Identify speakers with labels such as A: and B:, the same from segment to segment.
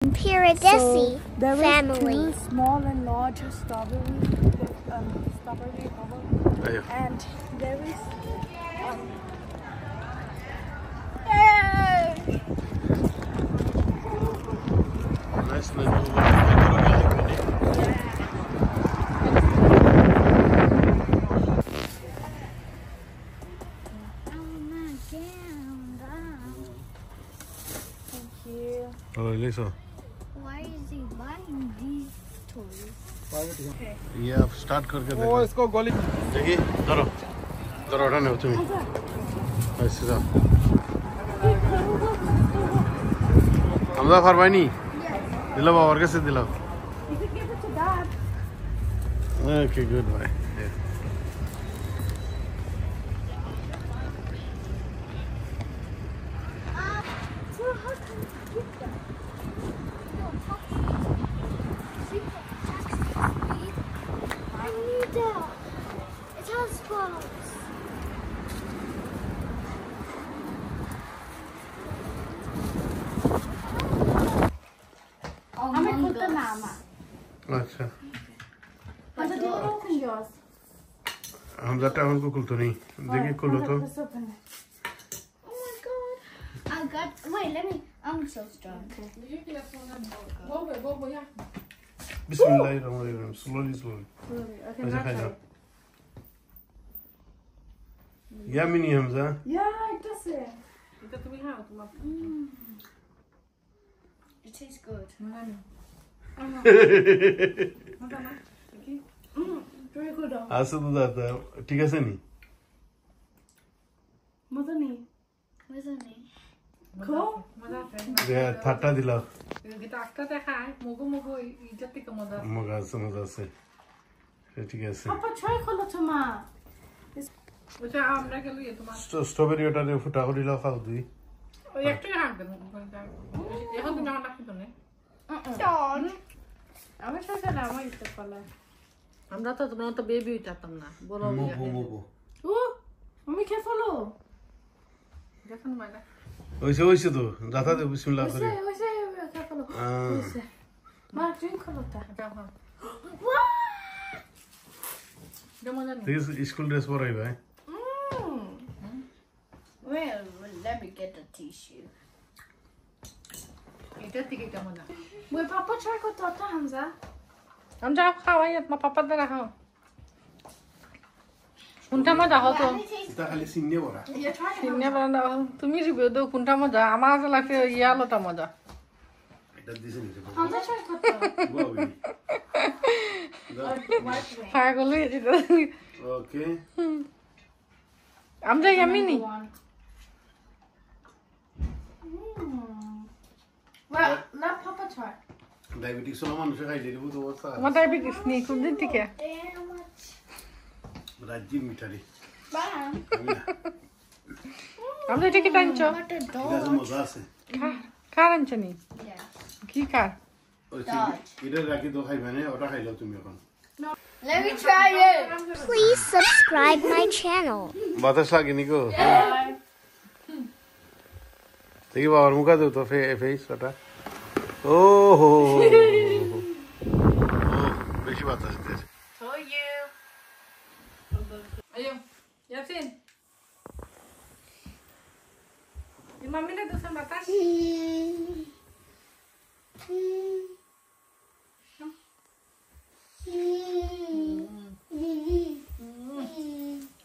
A: Piradesi
B: there
A: family.
B: is two small and large strawberry and there is
C: nice
B: thank you.
C: Hello, Lisa.
A: Why is he buying these toys?
C: ये आप start करके देखो
D: इसको गोली
C: देखिए धरो धरो उठाने हो तुम्हें ऐसे जाओ हमजा फरमानी दिला बाबर कैसे दिला
B: You could give it to Dad.
C: okay good bye yeah.
A: So how can you get that? No, taxi. Secret taxi. I need that. It has balls.
B: I'm gonna put the mama.
C: अच्छा
B: But did you open yours?
C: Hamza town को खुल तो नहीं देखिए खुलो तो
B: Let's open it.
A: Oh my god. I got. Wait, let me. I'm so strong.
C: बिस्मिल्लाहिर्रहमानिर्रहीम slowly
B: Okay,
C: ऐसे
B: now
C: खाइए
B: try.
C: yummy नहीं Hamza
B: Yeah, it does it.
A: It tastes good.
B: Very good.
C: असं तो जाता ठीक है से नहीं
B: Madani.
A: Wasn't it?
B: Cool.
C: Thatta दिला
D: মজা
C: मगा से ठीक है से
B: Papa, try kolotoma.
D: ওটা আমরা গেল তোমার
C: স্ট্রবেরি ওটা দিয়ে ফুটা করে দিলা খাও তুই
D: ওই একটাই হাঁটবে এখন তুমি আমার রাখি তো না
B: আমি ছোট না আমার ইচ্ছে করলে
D: আমরা তো তোমার তো বেবি হইতাম না বড়
C: মোবো মোবো
B: ও আমি কে ফলো
D: দেখুন মাইনা
C: ওইসে তো যাতা দে বিসমিল্লাহ করে
B: ওইসে কে ফলো ওইসে মা ড্রিঙ্ক করোটা
D: দেখো যেমন জানি
C: তুই স্কুল ড্রেস পরাই ভাই
A: Well, let me get the tissue.
D: এটা থেকে কেমন না
B: ওই পাপা try করতে হামজা
D: আমরা খাওয়াই মা পাপা দ্বারা খাও কোনটা মজা হতো
C: এটা খালি সিংনে পড়া
B: ইয়া try
D: চিন্তা বানা তুমি রিভিউ দাও কোনটা মজা আমার কাছে লাগছে ইয়ালোটা মজা
C: এটা দিছে নি
B: হামজা try করতে
C: বাবু
D: পাগল হয়ে যেত
C: ওকে
D: আমরা Yemeni
B: Well, let Papa try.
C: Diabetes হলো মানুষে খাইলে দিব তো অবস্থা
D: আমার ডায়াবেটিস নেই কোনদিন থেকে
A: Damn much.
C: রাজ্যের মিঠারি
A: Bye.
D: আমরা এটা কি টানছো
A: What a
C: এটা
A: dog.
C: মজা আছে
D: কার আনছো নি
A: Yeah.
D: কি কার
C: ওই এটা রাখি তো খাইবে না ওটা খাইলো তুমি এখন
A: Let me try it. Please subscribe my channel.
C: বাতাস লাগেনি গো দেখি বাবার মুখা দেও তো ফেস ওটা ও হো বেশি বাতাস দিতেছে
D: Ayo, Yasin. Di mami na doon sa batas.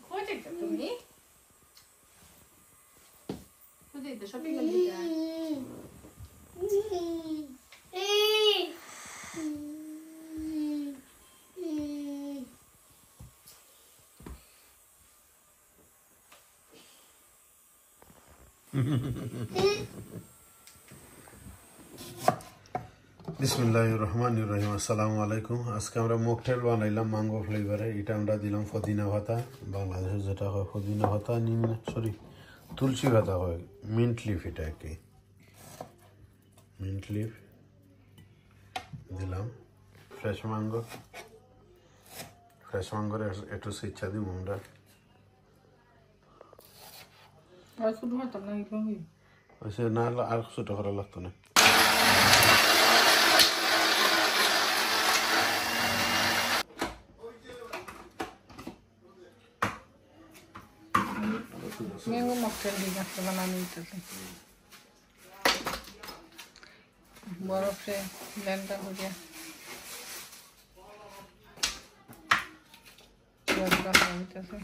D: Хочете তুমি? Ходите, shopping lang dito.
C: বিসমিল্লাহির রহমানির রহিম আসসালামু আলাইকুম আজকে আমরা মকটেল বানাইলাম ম্যাঙ্গো ফ্লেভারে এটা আমরা দিলাম পুদিনা পাতা বাংলাদেশে যেটা হয় পুদিনা পাতা সরি তুলসী পাতা হয় মিন্ট লিফ এটা কি মিন্ট লিফ দিলাম ফ্রেশ ম্যাঙ্গোর একটু ইচ্ছা দিব আমরা
D: আর শুধু মাত্র না এই
C: ওইসে না আর ছোট করা লাগতো না
D: মকটেল ডিম আজকে বানানো হইতেছে বরফে ব্লেন্ডার করে হইতেছে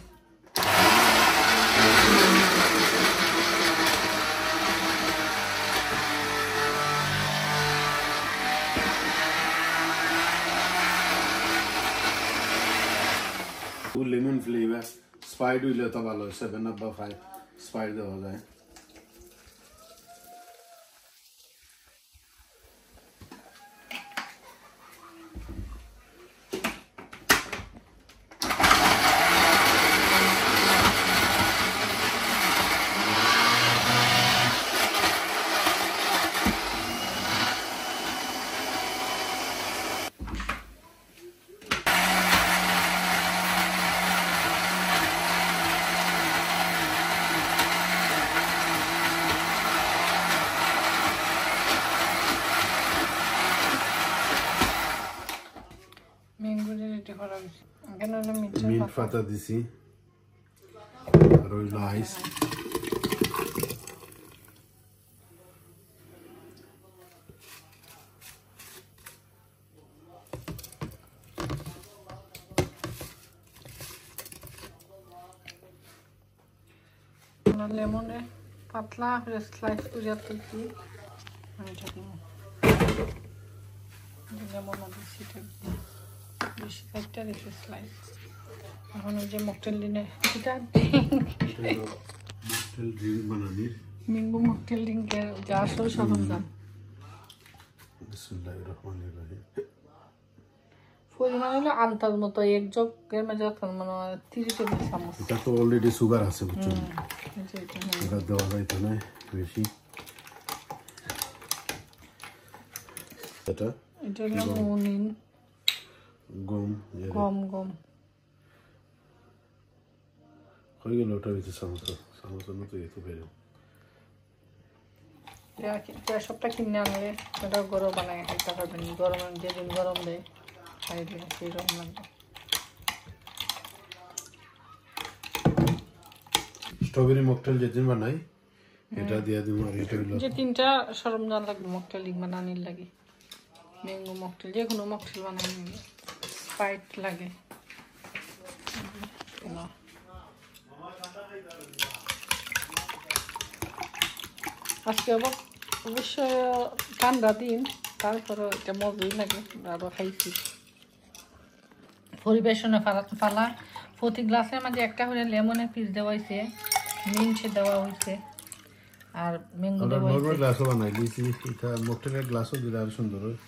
C: লেমন ফ্লেভার স্পাইড হইলে তো ভালো 7 আপ বা 5 স্পাইড দেওয়া যায় মিট পাতা দিছি আর হইল আইস
D: লেমনে পাতলা করে স্লাইস করে তুলছি লেমন দিচ্ছি বেশি একটা রেখে স্লাইস এখন ওই যে মকটেল দিনে মিঙ্গু মকটেল ড্রিঙ্কের যা আসল সরঞ্জাম পরিমাণ হলো আন্তাজ মতো এক জগের মাঝে মানে 30 টেবিল চামচ
C: এটা তো অলরেডি সুগার আছে বুঝছেন এটা দেওয়া যাইতো না বেশি এটা
D: হলো মুনিন
C: গম
D: গম
C: হয়ে গেল ওটা হচ্ছে সামোসা মতো এত বেরো
D: সবটা কিনে আনলে এটা গরম বানায় খাইতে পারবেন গরম যেদিন গরম দেয় খাইলে সেইরকম লাগবে
C: স্ট্রবেরি মকটেল যেদিন বানাই এটা দিয়ে দিব আর এটা হলো
D: যে তিনটা সরঞ্জাম লাগবে মকটেল বানানোর লাগে ম্যাঙ্গো মকটেল যে কোনো মকটেল বানাই নিলে স্প্রাইট লাগে আজকে অবশ্য ঠান্ডা দিন তারপরে এটা মজাই লাগে আরও খাইছি পরিবেশনে ফালা প্রতি গ্লাসের মাঝে একটা করে লেমনের পিস দেওয়া হয়েছে মিন্ট দেওয়া হয়েছে আর ম্যাঙ্গো দেওয়া হয়েছে
C: গ্লাসও বানাই দিয়েছি এটা মকটেলের গ্লাসও দিলে আর সুন্দর হয়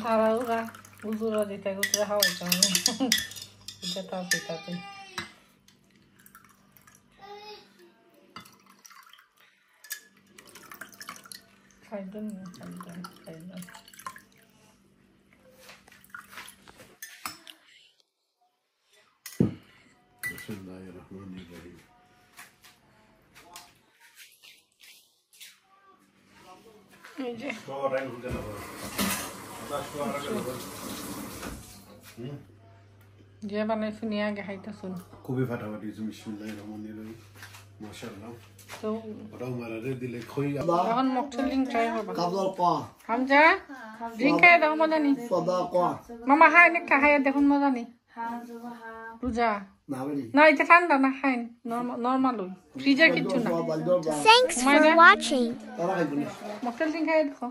D: তারা ওরা উজুরা দিতে গুজরা খাওয়াই জন্য এটা তাতে তাতে খাইবেন
C: বিসমিল্লাহিররহমানিররহিম
D: এই যে যে বানাইছি নিয়ে আগে খাইতেছুন
C: খুবই ফাটাফাটি বিসমিল্লাহিররহমানিররহিম মাশাআল্লাহ
D: তো
C: ওটাও মারারে দিলে খই
D: এখন মকটেল ড্রিঙ্ক ট্রাই করবা হামজা ড্রিঙ্ক খাই দেখো মজা নি মামা খাই নে খাই দেখুন মজা নি পূজা না এটা ঠান্ডা না খাই নরমাল ফ্রিজের কিছু না
A: Thanks for watching.
D: Mocktail drink খাই দেখো